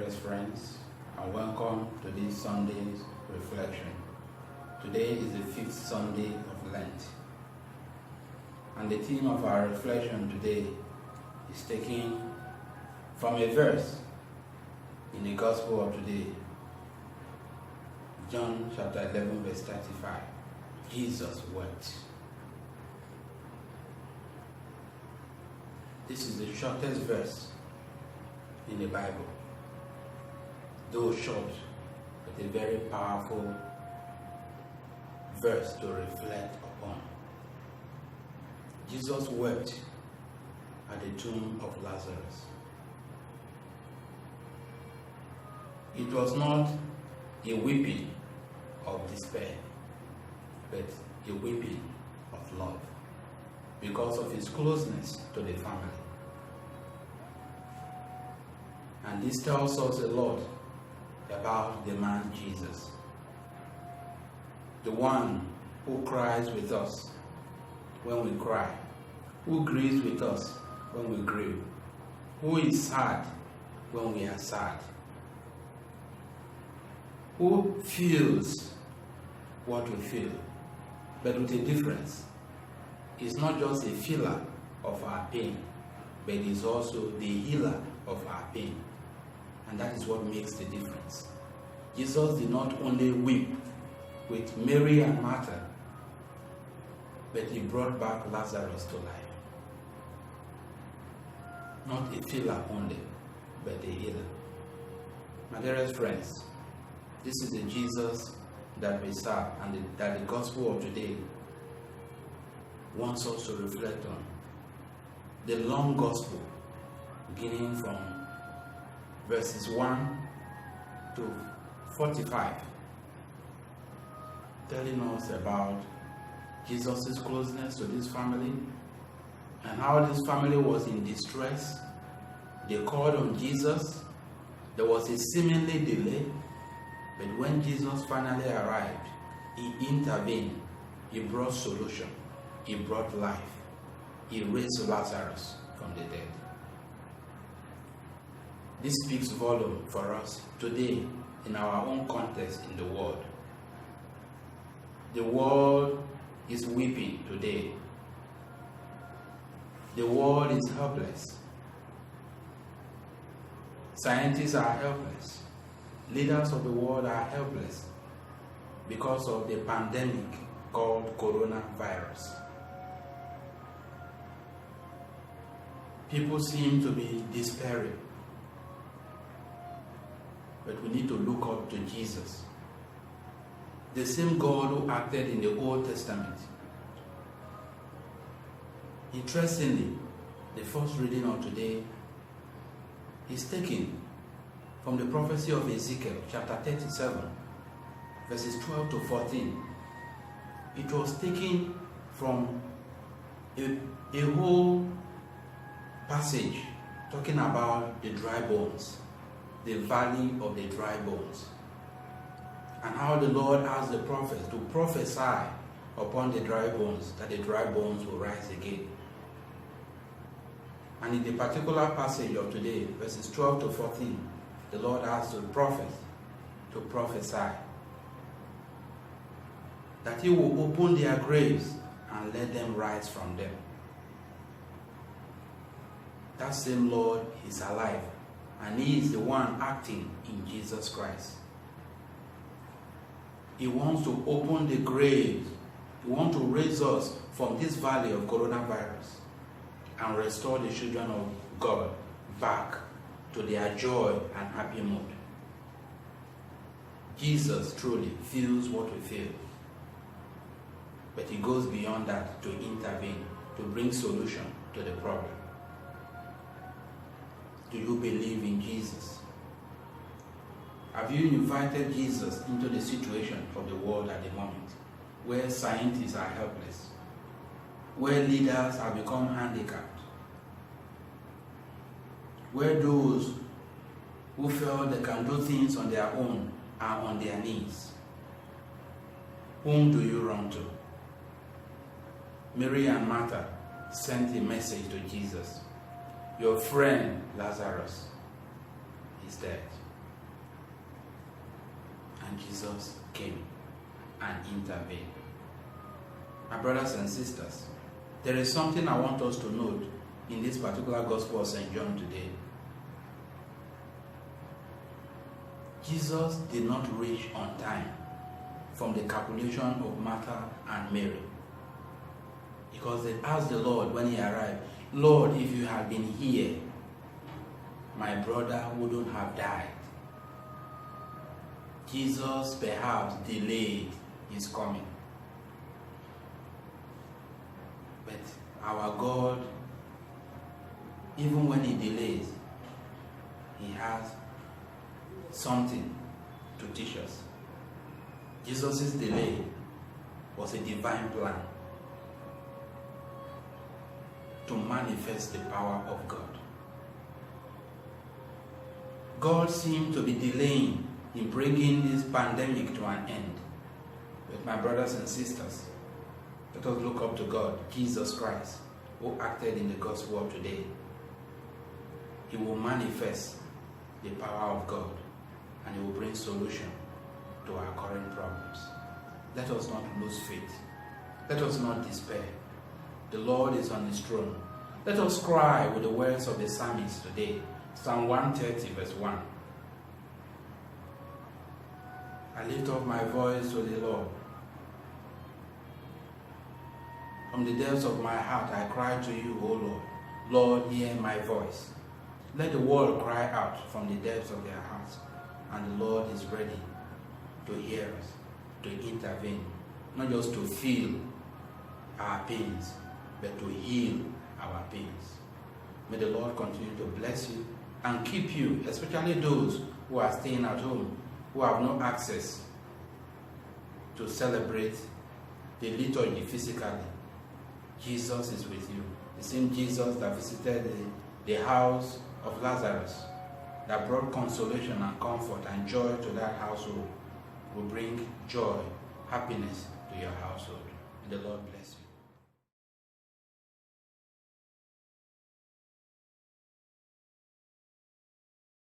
dearest friends, and welcome to this Sunday's reflection. Today is the 5th Sunday of Lent, and the theme of our reflection today is taken from a verse in the Gospel of today, John chapter 11 verse 35. Jesus wept. This is the shortest verse in the Bible, though short, but a very powerful verse to reflect upon. Jesus wept at the tomb of Lazarus. It was not a weeping of despair, but a weeping of love, because of his closeness to the family. And this tells us a lot about the man Jesus, the one who cries with us when we cry, who grieves with us when we grieve, who is sad when we are sad, who feels what we feel, but with a difference. It's not just a feeler of our pain, but it's also the healer of our pain. And that is what makes the difference. Jesus did not only weep with Mary and Martha, but he brought back Lazarus to life. Not a feeler only, but a healer. My dearest friends, this is the Jesus that we serve, and that the gospel of today wants us to reflect on. The long gospel, beginning from verses 1 to 45, telling us about Jesus' closeness to this family and how this family was in distress. They called on Jesus. There was a seemingly delay, but when Jesus finally arrived, he intervened. He brought solution. He brought life. He raised Lazarus from the dead. This speaks volume for us today in our own context in the world. The world is weeping today. The world is helpless. Scientists are helpless. Leaders of the world are helpless because of the pandemic called coronavirus. People seem to be despairing. But we need to look up to Jesus, the same God who acted in the Old Testament. Interestingly, the first reading of today is taken from the prophecy of Ezekiel, chapter 37, verses 12 to 14. It was taken from a whole passage talking about the dry bones, the valley of the dry bones, and how the Lord asked the prophet to prophesy upon the dry bones, that the dry bones will rise again. And in the particular passage of today, verses 12 to 14, the Lord asked the prophet to prophesy that he will open their graves and let them rise from them. That same Lord is alive, and he is the one acting in Jesus Christ. He wants to open the graves. He wants to raise us from this valley of coronavirus and restore the children of God back to their joy and happy mood. Jesus truly feels what we feel, but he goes beyond that to intervene, to bring solution to the problem. Do you believe in Jesus? Have you invited Jesus into the situation of the world at the moment, where scientists are helpless, where leaders have become handicapped, where those who feel they can do things on their own are on their knees? Whom do you run to? Mary and Martha sent a message to Jesus. Your friend Lazarus is dead. And Jesus came and intervened. My brothers and sisters, there is something I want us to note in this particular Gospel of St. John today. Jesus did not reach on time from the calculation of Martha and Mary, because they asked the Lord when he arrived, Lord, if you had been here, my brother wouldn't have died. Jesus perhaps delayed his coming. But our God, even when he delays, he has something to teach us. Jesus' delay was a divine plan to manifest the power of God. God seemed to be delaying in bringing this pandemic to an end. But my brothers and sisters, let us look up to God, Jesus Christ, who acted in the gospel of today. He will manifest the power of God, and he will bring solution to our current problems. Let us not lose faith. Let us not despair. The Lord is on his throne. Let us cry with the words of the psalmist today. Psalm 130 verse 1. I lift up my voice to the Lord. From the depths of my heart I cry to you, O Lord. Lord, hear my voice. Let the world cry out from the depths of their hearts. And the Lord is ready to hear us, to intervene, not just to feel our pains, but to heal our pains. May the Lord continue to bless you and keep you, especially those who are staying at home, who have no access to celebrate the liturgy physically. Jesus is with you. The same Jesus that visited the house of Lazarus, that brought consolation and comfort and joy to that household, will bring joy, happiness to your household. May the Lord bless you.